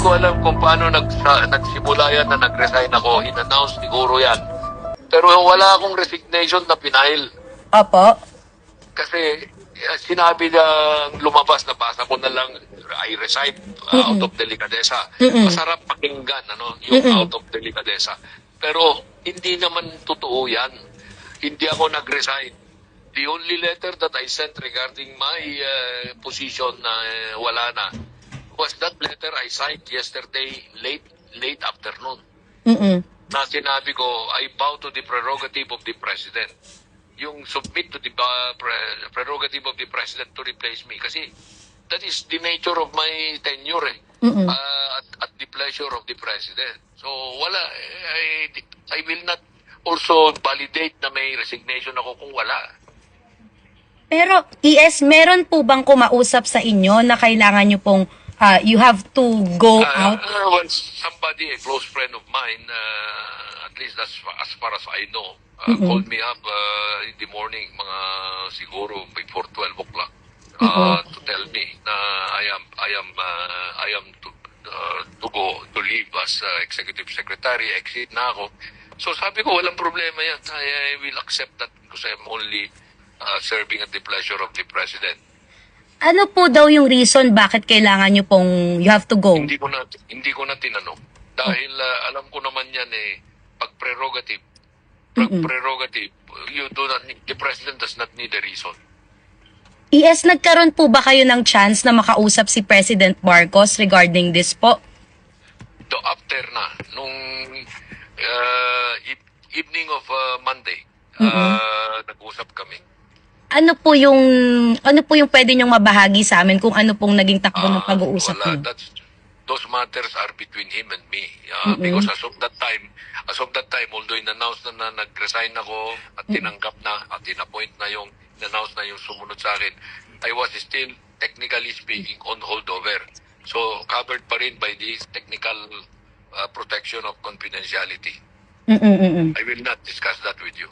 ko alam kung paano nagsimula yan na nag-resign ako. In-announce siguro yan. Pero wala akong resignation na pinail. Opo. Kasi sinabi na lumabas, nabasa ko na lang, I resign out of delicadeza. Masarap pakinggan, yung out of delicadeza. Pero hindi naman totoo yan. Hindi ako nag-resign. The only letter that I sent regarding my position na wala na was that letter I signed yesterday late afternoon. Na sinabi ko, I bow to the prerogative of the President. Yung submit to the prerogative of the President to replace me. Kasi that is the nature of my tenure at the pleasure of the President. So wala, I will not also validate na may resignation ako kung wala. Pero, ES, meron po bang kumausap sa inyo na kailangan nyo pong you have to go out? Well, somebody, a close friend of mine, at least as far as I know, called me up in the morning, mga siguro before 12 o'clock, to tell me na I am to go to leave as executive secretary, exit na ako. So sabi ko, walang problema yan. I will accept that because I'm only serving at the pleasure of the President. Ano po daw yung reason bakit kailangan nyo pong you have to go? Hindi ko na tinanong. Dahil alam ko naman yan pag prerogative, you do not need, the President does not need a reason. ES, nagkaroon po ba kayo ng chance na makausap si President Marcos regarding this po? After na, nung evening of Monday, nag-usap kami. Ano po yung pwede nyong mabahagi sa amin kung ano pong naging takbo ng pag-uusap niyo? Those matters are between him and me. Because as of that time, although in-announce na nag-resign ako at tinanggap na at in-appoint na yung in-announce na yung sumunod sa akin, I was still, technically speaking, on holdover. So, covered pa rin by this technical protection of confidentiality. I will not discuss that with you.